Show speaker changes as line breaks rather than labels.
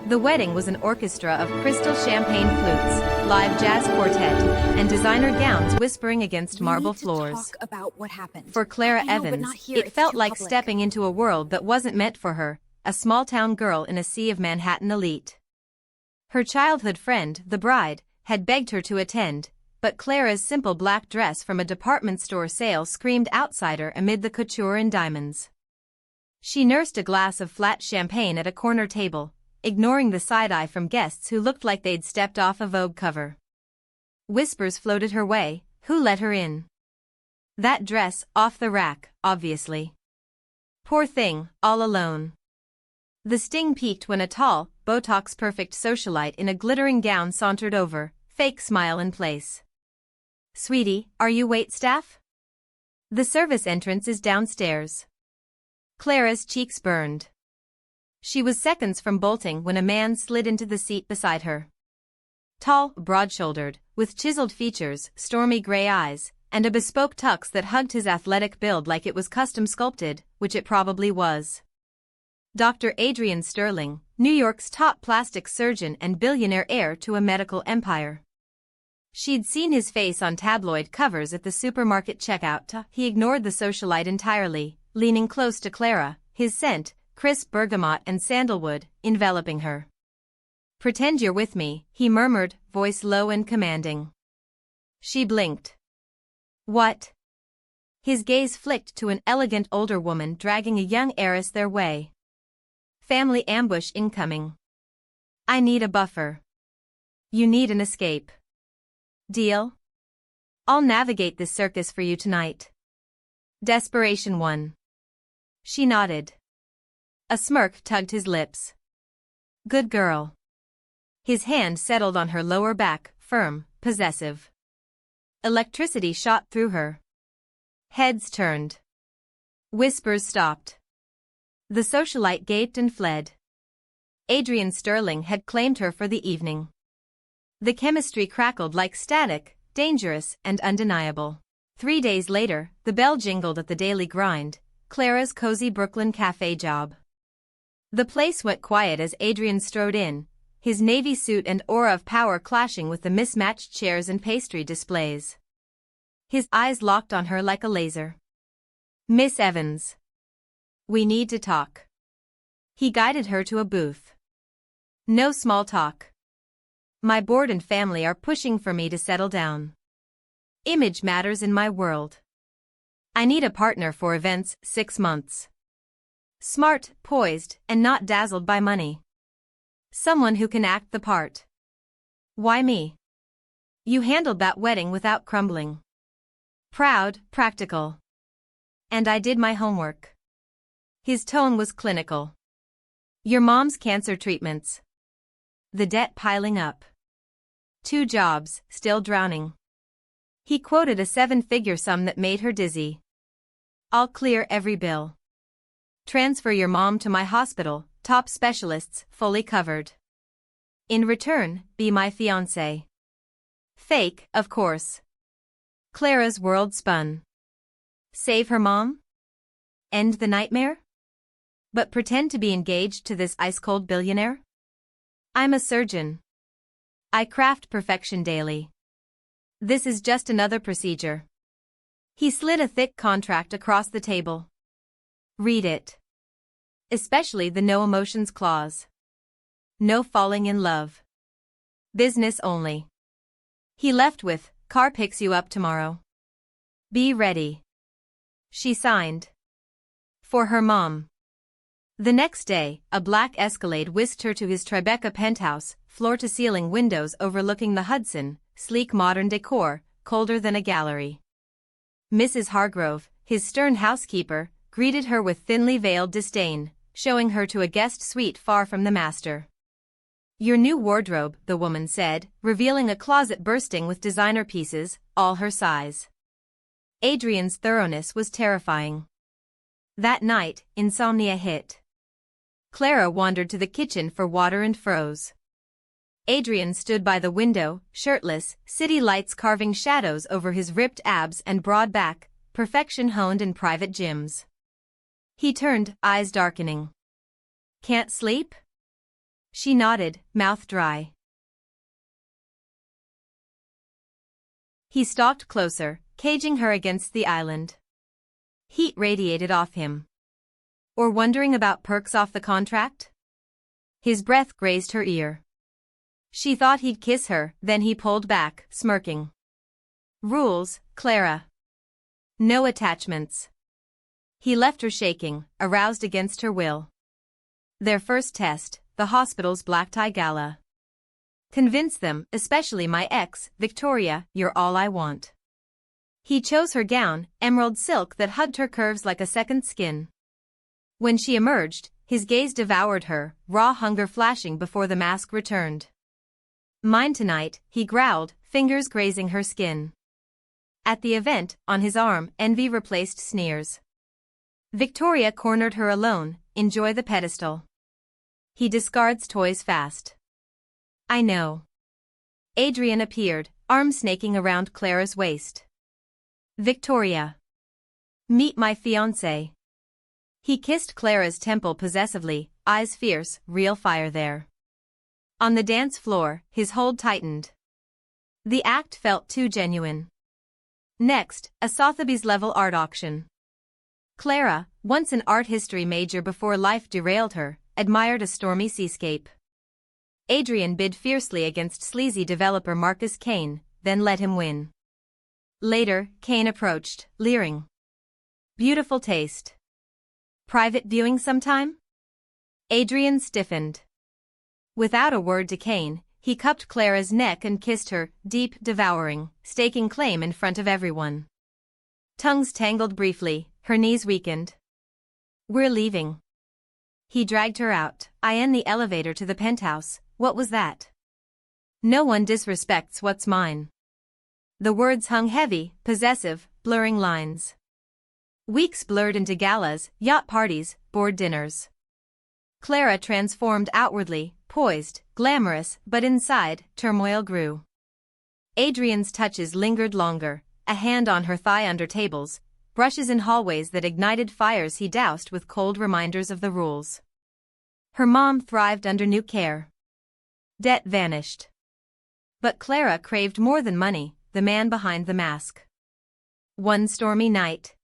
The wedding was an orchestra of crystal champagne flutes, live jazz quartet, and designer gowns whispering against marble floors.
Talk about what happened.
For Clara Evans, it felt like stepping into a world that wasn't meant for her, a small-town girl in a sea of Manhattan elite. Her childhood friend, the bride, had begged her to attend, but Clara's simple black dress from a department store sale screamed outsider amid the couture and diamonds. She nursed a glass of flat champagne at a corner table, ignoring the side-eye from guests who looked like they'd stepped off a Vogue cover. Whispers floated her way, who let her in? That dress, off the rack, obviously. Poor thing, all alone. The sting peaked when a tall, Botox-perfect socialite in a glittering gown sauntered over, fake smile in place. "Sweetie, are you waitstaff? The service entrance is downstairs." Clara's cheeks burned. She was seconds from bolting when a man slid into the seat beside her. Tall, broad-shouldered, with chiseled features, stormy gray eyes, and a bespoke tux that hugged his athletic build like it was custom sculpted, which it probably was. Dr. Adrian Sterling, New York's top plastic surgeon and billionaire heir to a medical empire. She'd seen his face on tabloid covers at the supermarket checkout. He ignored the socialite entirely, leaning close to Clara, his scent, crisp bergamot and sandalwood, enveloping her. "Pretend you're with me," he murmured, voice low and commanding. She blinked. "What?" His gaze flicked to an elegant older woman dragging a young heiress their way. "Family ambush incoming. I need a buffer. You need an escape. Deal? I'll navigate this circus for you tonight." Desperation won. She nodded. A smirk tugged his lips. "Good girl." His hand settled on her lower back, firm, possessive. Electricity shot through her. Heads turned. Whispers stopped. The socialite gaped and fled. Adrian Sterling had claimed her for the evening. The chemistry crackled like static, dangerous and undeniable. 3 days later, the bell jingled at the daily grind, Clara's cozy Brooklyn cafe job. The place went quiet as Adrian strode in, his navy suit and aura of power clashing with the mismatched chairs and pastry displays. His eyes locked on her like a laser. "Miss Evans. We need to talk." He guided her to a booth. "No small talk. My board and family are pushing for me to settle down. Image matters in my world. I need a partner for events 6 months. Smart, poised, and not dazzled by money. Someone who can act the part." "Why me? You handled that wedding without crumbling. Proud, practical. And I did my homework." His tone was clinical. "Your mom's cancer treatments. The debt piling up. 2 jobs, still drowning." He quoted a 7-figure sum that made her dizzy. "I'll clear every bill. Transfer your mom to my hospital, top specialists, fully covered. In return, be my fiancé." Fake, of course. Clara's world spun. Save her mom? End the nightmare? But pretend to be engaged to this ice-cold billionaire? "I'm a surgeon. I craft perfection daily. This is just another procedure." He slid a thick contract across the table. "Read it. Especially the no emotions clause. No falling in love. Business only." He left with, "Car picks you up tomorrow. Be ready." She signed. For her mom. The next day, a black Escalade whisked her to his Tribeca penthouse, floor-to-ceiling windows overlooking the Hudson, sleek modern decor, colder than a gallery. Mrs. Hargrove, his stern housekeeper, greeted her with thinly veiled disdain, showing her to a guest suite far from the master. "Your new wardrobe," the woman said, revealing a closet bursting with designer pieces, all her size. Adrian's thoroughness was terrifying. That night, insomnia hit. Clara wandered to the kitchen for water and froze. Adrian stood by the window, shirtless, city lights carving shadows over his ripped abs and broad back, perfection honed in private gyms. He turned, eyes darkening. "Can't sleep?" She nodded, mouth dry. He stalked closer, caging her against the island. Heat radiated off him. Or wondering about perks off the contract? His breath grazed her ear. She thought he'd kiss her, then he pulled back, smirking. Rules, Clara. No attachments. He left her shaking, aroused against her will. Their first test, the hospital's black tie gala. Convince them, especially my ex, Victoria, you're all I want. He chose her gown, emerald silk that hugged her curves like a second skin. When she emerged, his gaze devoured her, raw hunger flashing before the mask returned. Mine tonight, he growled, fingers grazing her skin. At the event, on his arm, envy replaced sneers. Victoria cornered her alone, enjoy the pedestal. He discards toys fast. I know. Adrian appeared, arm snaking around Clara's waist. Victoria. Meet my fiancé. He kissed Clara's temple possessively, eyes fierce, real fire there. On the dance floor, his hold tightened. The act felt too genuine. Next, a Sotheby's-level art auction. Clara, once an art history major before life derailed her, admired a stormy seascape. Adrian bid fiercely against sleazy developer Marcus Kane, then let him win. Later, Kane approached, leering. Beautiful taste. Private viewing sometime? Adrian stiffened. Without a word to Kane, he cupped Clara's neck and kissed her, deep, devouring, staking claim in front of everyone. Tongues tangled briefly, her knees weakened. We're leaving. He dragged her out, in the elevator to the penthouse. What was that? No one disrespects what's mine. The words hung heavy, possessive, blurring lines. Weeks blurred into galas, yacht parties, board dinners. Clara transformed outwardly, poised, glamorous, but inside, turmoil grew. Adrian's touches lingered longer, a hand on her thigh under tables, brushes in hallways that ignited fires he doused with cold reminders of the rules. Her mom thrived under new care. Debt vanished. But Clara craved more than money, the man behind the mask. One stormy night.